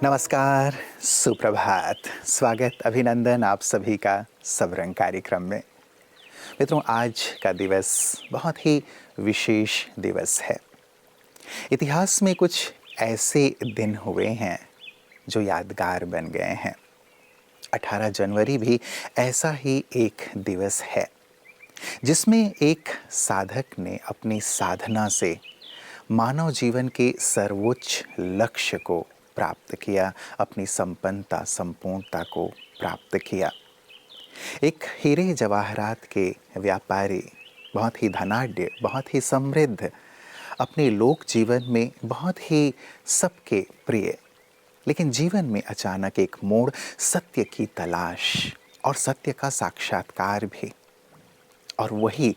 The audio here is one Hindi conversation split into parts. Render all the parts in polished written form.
नमस्कार, सुप्रभात, स्वागत, अभिनंदन आप सभी का सबरंग कार्यक्रम में। मित्रों, आज का दिवस बहुत ही विशेष दिवस है। इतिहास में कुछ ऐसे दिन हुए हैं जो यादगार बन गए हैं। 18 जनवरी भी ऐसा ही एक दिवस है जिसमें एक साधक ने अपनी साधना से मानव जीवन के सर्वोच्च लक्ष्य को प्राप्त किया, अपनी संपन्नता, संपूर्णता को प्राप्त किया। एक हीरे जवाहरात के व्यापारी, बहुत ही धनाढ्य, बहुत ही समृद्ध, अपने लोक जीवन में बहुत ही सबके प्रिय, लेकिन जीवन में अचानक एक मोड़, सत्य की तलाश और सत्य का साक्षात्कार भी। और वही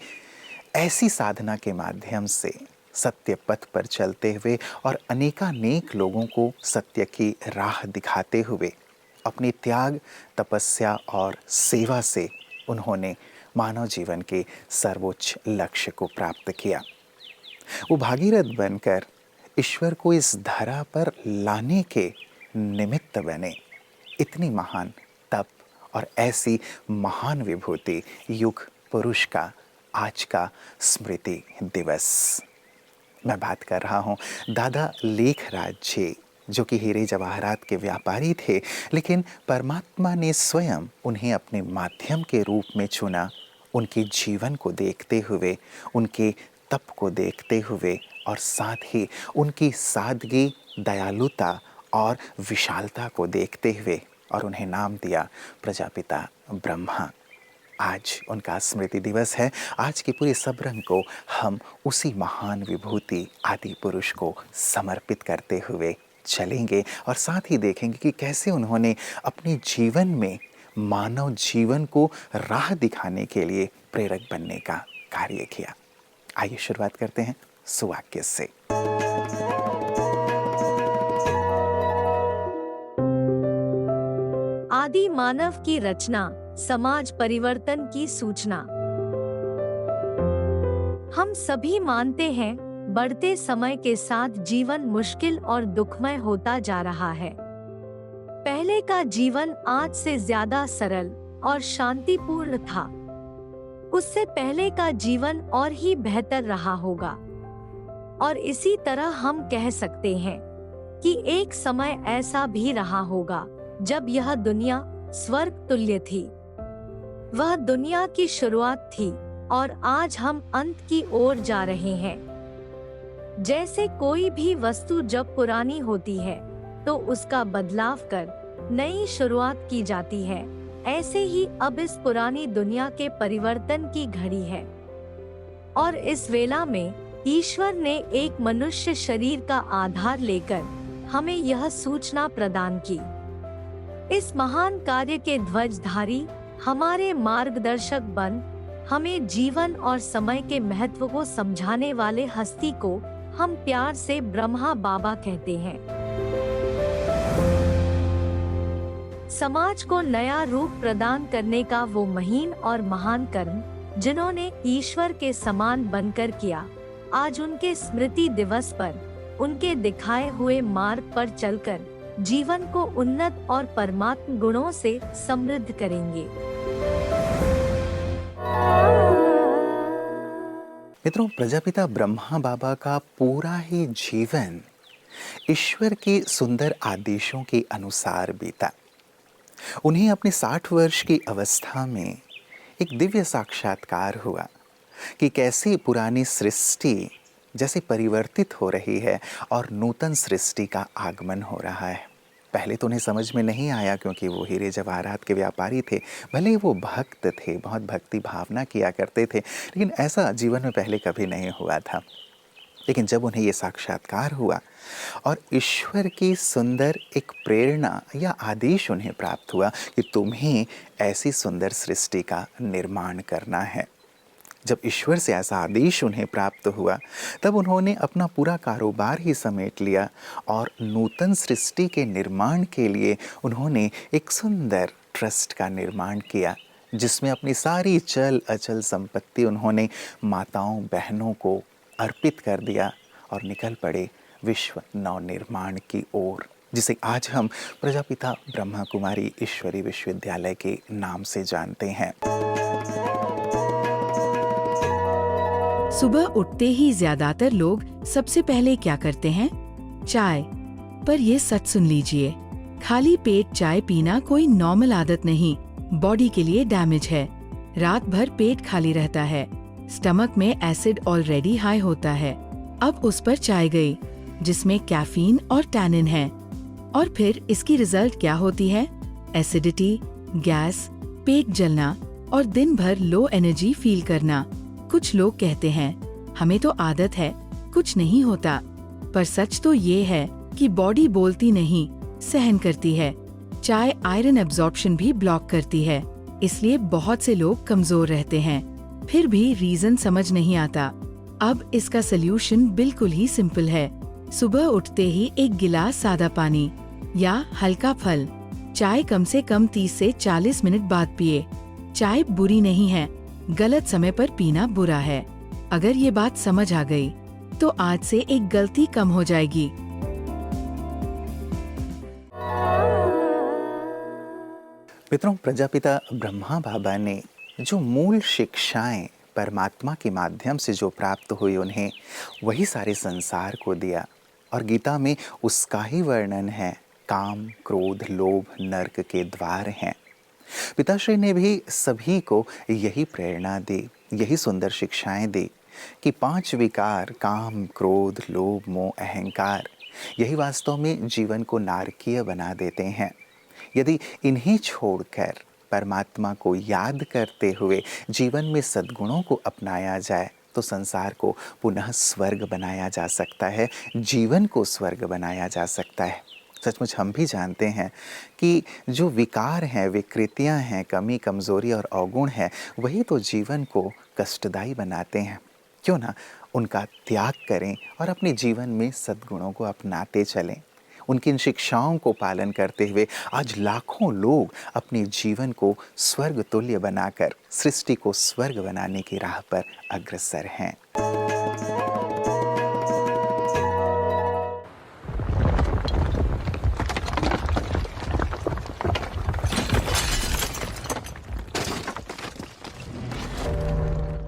ऐसी साधना के माध्यम से सत्य पथ पर चलते हुए और अनेकानेक लोगों को सत्य की राह दिखाते हुए अपनी त्याग, तपस्या और सेवा से उन्होंने मानव जीवन के सर्वोच्च लक्ष्य को प्राप्त किया। वो भागीरथ बनकर ईश्वर को इस धरा पर लाने के निमित्त बने। इतनी महान तप और ऐसी महान विभूति युग पुरुष का आज का स्मृति दिवस। मैं बात कर रहा हूँ दादा लेखराज जी, जो कि हीरे जवाहरात के व्यापारी थे, लेकिन परमात्मा ने स्वयं उन्हें अपने माध्यम के रूप में चुना। उनके जीवन को देखते हुए, उनके तप को देखते हुए और साथ ही उनकी सादगी, दयालुता और विशालता को देखते हुए और उन्हें नाम दिया प्रजापिता ब्रह्मा। आज उनका स्मृति दिवस है। आज की पूरी सबरंग को हम उसी महान विभूति आदि पुरुष को समर्पित करते हुए चलेंगे और साथ ही देखेंगे कि कैसे उन्होंने अपने जीवन में मानव जीवन को राह दिखाने के लिए प्रेरक बनने का कार्य किया। आइए शुरुआत करते हैं सुवाक्य से। आदि मानव की रचना, समाज परिवर्तन की सूचना। हम सभी मानते हैं, बढ़ते समय के साथ जीवन मुश्किल और दुखमय होता जा रहा है। पहले का जीवन आज से ज्यादा सरल और शांतिपूर्ण था। उससे पहले का जीवन और ही बेहतर रहा होगा। और इसी तरह हम कह सकते हैं कि एक समय ऐसा भी रहा होगा जब यह दुनिया स्वर्ग तुल्य थी। वह दुनिया की शुरुआत थी और आज हम अंत की ओर जा रहे हैं। जैसे कोई भी वस्तु जब पुरानी होती है तो उसका बदलाव कर नई शुरुआत की जाती है, ऐसे ही अब इस पुरानी दुनिया के परिवर्तन की घड़ी है। और इस वेला में ईश्वर ने एक मनुष्य शरीर का आधार लेकर हमें यह सूचना प्रदान की। इस महान कार्य के ध्वजधारी, हमारे मार्गदर्शक बन हमें जीवन और समय के महत्व को समझाने वाले हस्ती को हम प्यार से ब्रह्मा बाबा कहते हैं। समाज को नया रूप प्रदान करने का वो महीन और महान कर्म जिन्होंने ईश्वर के समान बनकर किया, आज उनके स्मृति दिवस पर उनके दिखाए हुए मार्ग पर चलकर जीवन को उन्नत और परमात्म गुणों से समृद्ध करेंगे। मित्रों, प्रजापिता ब्रह्मा बाबा का पूरा ही जीवन ईश्वर के सुंदर आदेशों के अनुसार बीता। उन्हें अपने 60 वर्ष की अवस्था में एक दिव्य साक्षात्कार हुआ कि कैसे पुरानी सृष्टि जैसे परिवर्तित हो रही है और नूतन सृष्टि का आगमन हो रहा है। पहले तो उन्हें समझ में नहीं आया, क्योंकि वो हीरे जवाहरात के व्यापारी थे। भले वो भक्त थे, बहुत भक्ति भावना किया करते थे, लेकिन ऐसा जीवन में पहले कभी नहीं हुआ था। लेकिन जब उन्हें ये साक्षात्कार हुआ और ईश्वर की सुंदर एक प्रेरणा या आदेश उन्हें प्राप्त हुआ कि तुम्हें ऐसी सुंदर सृष्टि का निर्माण करना है, जब ईश्वर से ऐसा आदेश उन्हें प्राप्त हुआ, तब उन्होंने अपना पूरा कारोबार ही समेट लिया और नूतन सृष्टि के निर्माण के लिए उन्होंने एक सुंदर ट्रस्ट का निर्माण किया, जिसमें अपनी सारी चल अचल संपत्ति उन्होंने माताओं बहनों को अर्पित कर दिया और निकल पड़े विश्व नवनिर्माण की ओर। जिसे आज हम प्रजापिता ब्रह्मा कुमारी ईश्वरी विश्वविद्यालय के नाम से जानते हैं। सुबह उठते ही ज्यादातर लोग सबसे पहले क्या करते हैं? चाय। पर ये सच सुन लीजिए, खाली पेट चाय पीना कोई नॉर्मल आदत नहीं, बॉडी के लिए डैमेज है। रात भर पेट खाली रहता है, स्टमक में एसिड ऑलरेडी हाई होता है, अब उस पर चाय गई जिसमें कैफीन और टैनिन है, और फिर इसकी रिजल्ट क्या होती है? एसिडिटी, गैस, पेट जलना और दिन भर लो एनर्जी फील करना। कुछ लोग कहते हैं हमें तो आदत है, कुछ नहीं होता, पर सच तो ये है कि बॉडी बोलती नहीं, सहन करती है। चाय आयरन एब्जॉर्प्शन भी ब्लॉक करती है, इसलिए बहुत से लोग कमजोर रहते हैं। फिर भी रीजन समझ नहीं आता। अब इसका सल्यूशन बिल्कुल ही सिंपल है। सुबह उठते ही एक गिलास सादा पानी या हल्का फल, चाय कम से कम 30 से 40 मिनट बाद पिए। चाय बुरी नहीं है, गलत समय पर पीना बुरा है। अगर ये बात समझ आ गई तो आज से एक गलती कम हो जाएगी। मित्रों, प्रजापिता ब्रह्मा बाबा ने जो मूल शिक्षाएं परमात्मा के माध्यम से जो प्राप्त हुई, उन्हें वही सारे संसार को दिया। और गीता में उसका ही वर्णन है, काम, क्रोध, लोभ नर्क के द्वार हैं। पिताश्री ने भी सभी को यही प्रेरणा दी, यही सुंदर शिक्षाएं दी कि 5 विकार, काम, क्रोध, लोभ, मोह, अहंकार, यही वास्तव में जीवन को नारकीय बना देते हैं। यदि इन्हें छोड़कर परमात्मा को याद करते हुए जीवन में सद्गुणों को अपनाया जाए तो संसार को पुनः स्वर्ग बनाया जा सकता है, जीवन को स्वर्ग बनाया जा सकता है। सचमुच हम भी जानते हैं कि जो विकार हैं, विकृतियां हैं, कमी, कमजोरी और अवगुण हैं, वही तो जीवन को कष्टदायी बनाते हैं। क्यों ना उनका त्याग करें और अपने जीवन में सद्गुणों को अपनाते चलें। उनकी इन शिक्षाओं को पालन करते हुए आज लाखों लोग अपने जीवन को स्वर्ग तुल्य बनाकर सृष्टि को स्वर्ग बनाने की राह पर अग्रसर हैं।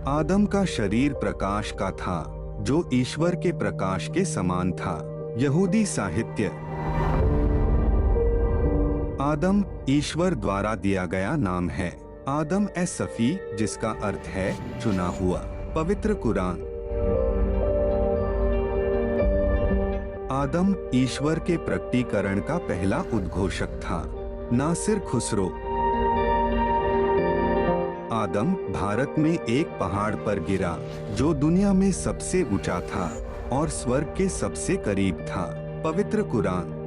आदम का शरीर प्रकाश का था, जो ईश्वर के प्रकाश के समान था। यहूदी साहित्य। आदम ईश्वर द्वारा दिया गया नाम है। आदम ए सफी, जिसका अर्थ है चुना हुआ। पवित्र कुरान। आदम ईश्वर के प्रकटीकरण का पहला उद्घोषक था। नासिर खुसरो। आदम भारत में एक पहाड़ पर गिरा जो दुनिया में सबसे ऊंचा था और स्वर्ग के सबसे करीब था। पवित्र कुरान।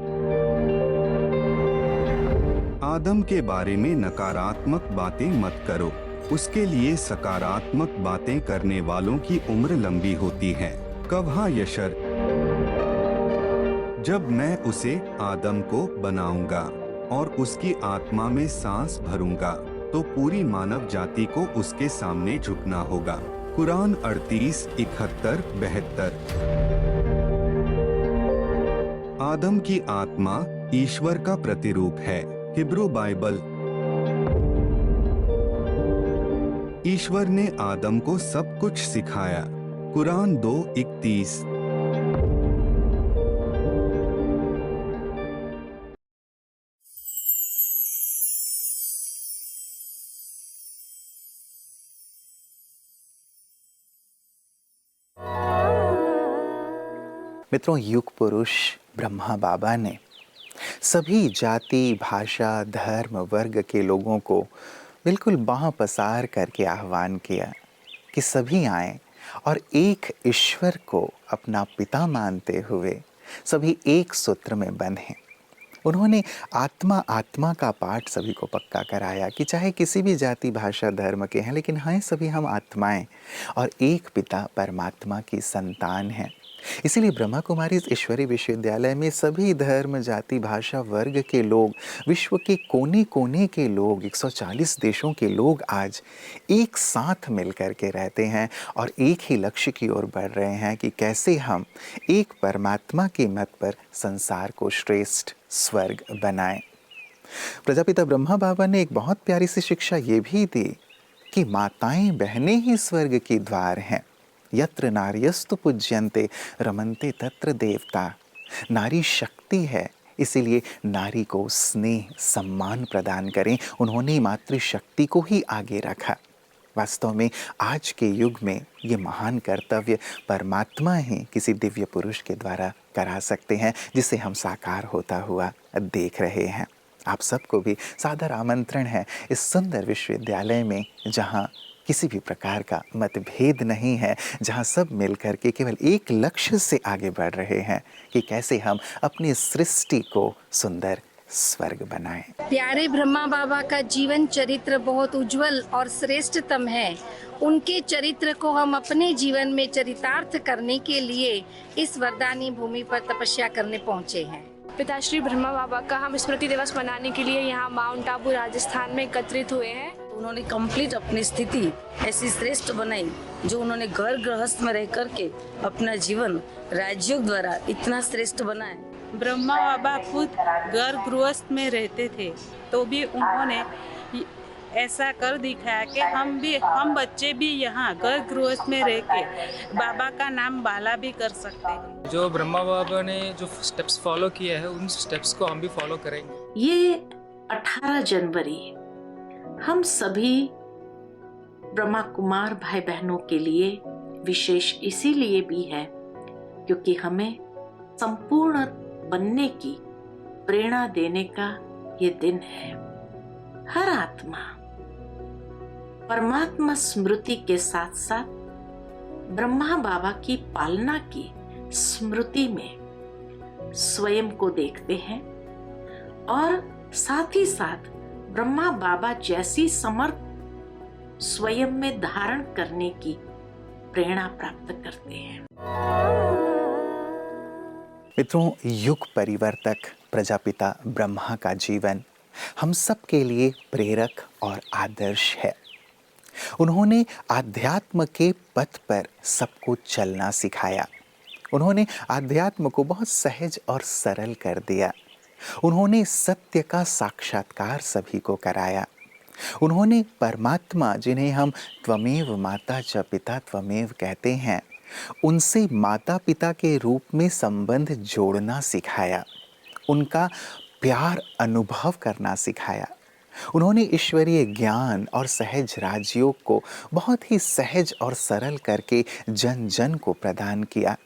आदम के बारे में नकारात्मक बातें मत करो, उसके लिए सकारात्मक बातें करने वालों की उम्र लंबी होती है। कव्हा यशर। जब मैं उसे आदम को बनाऊंगा और उसकी आत्मा में सांस भरूंगा तो पूरी मानव जाति को उसके सामने झुकना होगा। कुरान 38:71-72। आदम की आत्मा ईश्वर का प्रतिरूप है। Hebrew Bible. ईश्वर ने आदम को सब कुछ सिखाया। कुरान 2:31। मित्रों, युग पुरुष ब्रह्मा बाबा ने सभी जाति, भाषा, धर्म, वर्ग के लोगों को बिल्कुल बाह पसार करके आह्वान किया कि सभी आएं और एक ईश्वर को अपना पिता मानते हुए सभी एक सूत्र में बंधें। उन्होंने आत्मा आत्मा का पाठ सभी को पक्का कराया कि चाहे किसी भी जाति, भाषा, धर्म के हैं, लेकिन हैं सभी हम आत्माएं और एक पिता परमात्मा की संतान हैं। इसीलिए ब्रह्मा कुमारी ईश्वरी विश्वविद्यालय में सभी धर्म, जाति, भाषा, वर्ग के लोग, विश्व के कोने कोने के लोग, 140 देशों के लोग आज एक साथ मिलकर के रहते हैं और एक ही लक्ष्य की ओर बढ़ रहे हैं कि कैसे हम एक परमात्मा के मत पर संसार को श्रेष्ठ, स्वर्ग बनाएं। प्रजापिता ब्रह्मा बाबा ने एक बहुत प्यारी सी शिक्षा ये भी दी कि माताएं बहनें ही स्वर्ग की द्वार हैं। यत्र नार्यस्तु पूज्यन्ते रमन्ते तत्र देवता। नारी शक्ति है, इसीलिए नारी को स्नेह सम्मान प्रदान करें। उन्होंने मातृशक्ति को ही आगे रखा। वास्तव में आज के युग में ये महान कर्तव्य परमात्मा ही किसी दिव्य पुरुष के द्वारा करा सकते हैं, जिसे हम साकार होता हुआ देख रहे हैं। आप सबको भी सादर आमंत्रण है इस सुंदर विश्वविद्यालय में, जहाँ किसी भी प्रकार का मतभेद नहीं है, जहाँ सब मिलकर के केवल एक लक्ष्य से आगे बढ़ रहे हैं कि कैसे हम अपनी सृष्टि को सुंदर स्वर्ग बनाएं। प्यारे ब्रह्मा बाबा का जीवन चरित्र बहुत उज्जवल और श्रेष्ठतम है। उनके चरित्र को हम अपने जीवन में चरितार्थ करने के लिए इस वरदानी भूमि पर तपस्या करने पहुँचे हैं। पिताश्री ब्रह्मा बाबा का हम स्मृति दिवस मनाने के लिए यहाँ माउंट आबू राजस्थान में एकत्रित हुए हैं। उन्होंने कंप्लीट अपनी स्थिति ऐसी श्रेष्ठ बनाई, जो उन्होंने घर गृहस्थ में रह करके अपना जीवन राज्यों द्वारा इतना श्रेष्ठ बनाया। ब्रह्मा बाबा खुद घर गृहस्थ में रहते थे, तो भी उन्होंने ऐसा कर दिखाया कि हम बच्चे भी यहाँ घर गृहस्थ में रह के बाबा का नाम बाला भी कर सकते हैं। जो ब्रह्मा बाबा ने जो स्टेप्स फॉलो किए हैं, उन स्टेप्स को हम भी फॉलो करेंगे। ये 18 जनवरी हम सभी ब्रह्मा कुमार भाई बहनों के लिए विशेष इसीलिए भी है क्योंकि हमें संपूर्ण बनने की प्रेरणा देने का ये दिन है। हर आत्मा परमात्मा स्मृति के साथ साथ ब्रह्मा बाबा की पालना की स्मृति में स्वयं को देखते हैं और साथ ही साथ ब्रह्मा बाबा जैसी समर्थ स्वयं में धारण करने की प्रेरणा प्राप्त करते हैं। मित्रों, युग परिवर्तक प्रजापिता ब्रह्मा का जीवन हम सब के लिए प्रेरक और आदर्श है। उन्होंने आध्यात्म के पथ पर सबको चलना सिखाया। उन्होंने आध्यात्म को बहुत सहज और सरल कर दिया। उन्होंने सत्य का साक्षात्कार सभी को कराया। उन्होंने परमात्मा, जिन्हें हम त्वमेव माता च पिता त्वमेव कहते हैं, उनसे माता पिता के रूप में संबंध जोड़ना सिखाया। उनका प्यार अनुभव करना सिखाया। उन्होंने ईश्वरीय ज्ञान और सहज राजयोग को बहुत ही सहज और सरल करके जन जन को प्रदान किया।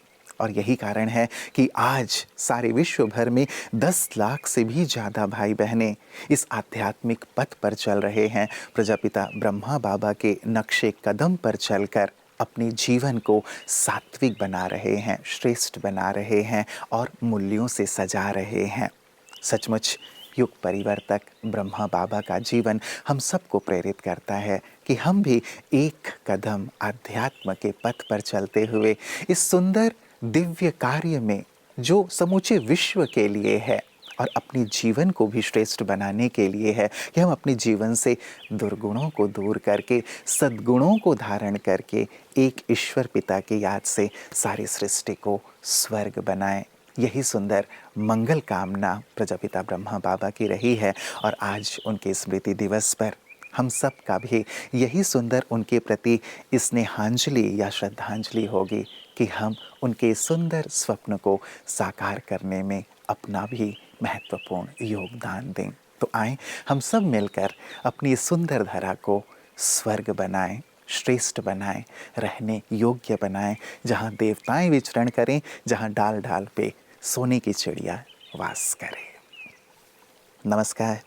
और यही कारण है कि आज सारे विश्व भर में 10 लाख से भी ज़्यादा भाई बहनें इस आध्यात्मिक पथ पर चल रहे हैं। प्रजापिता ब्रह्मा बाबा के नक्शे कदम पर चलकर अपने जीवन को सात्विक बना रहे हैं, श्रेष्ठ बना रहे हैं और मूल्यों से सजा रहे हैं। सचमुच युग परिवर्तक ब्रह्मा बाबा का जीवन हम सबको प्रेरित करता है कि हम भी एक कदम आध्यात्म के पथ पर चलते हुए इस सुंदर दिव्य कार्य में, जो समूचे विश्व के लिए है और अपने जीवन को भी श्रेष्ठ बनाने के लिए है, कि हम अपने जीवन से दुर्गुणों को दूर करके सद्गुणों को धारण करके एक ईश्वर पिता की याद से सारी सृष्टि को स्वर्ग बनाएं। यही सुंदर मंगल कामना प्रजापिता ब्रह्मा बाबा की रही है और आज उनके स्मृति दिवस पर हम सब का भी यही सुंदर उनके प्रति स्नेहांजलि या श्रद्धांजलि होगी कि हम उनके सुंदर स्वप्न को साकार करने में अपना भी महत्वपूर्ण योगदान दें। तो आए हम सब मिलकर अपनी सुंदर धरा को स्वर्ग बनाएं, श्रेष्ठ बनाएं, रहने योग्य बनाएं, जहाँ देवताएं विचरण करें, जहाँ डाल डाल पे सोने की चिड़िया वास करे। नमस्कार।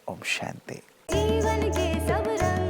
ओम शांति। जीवन के सब रंग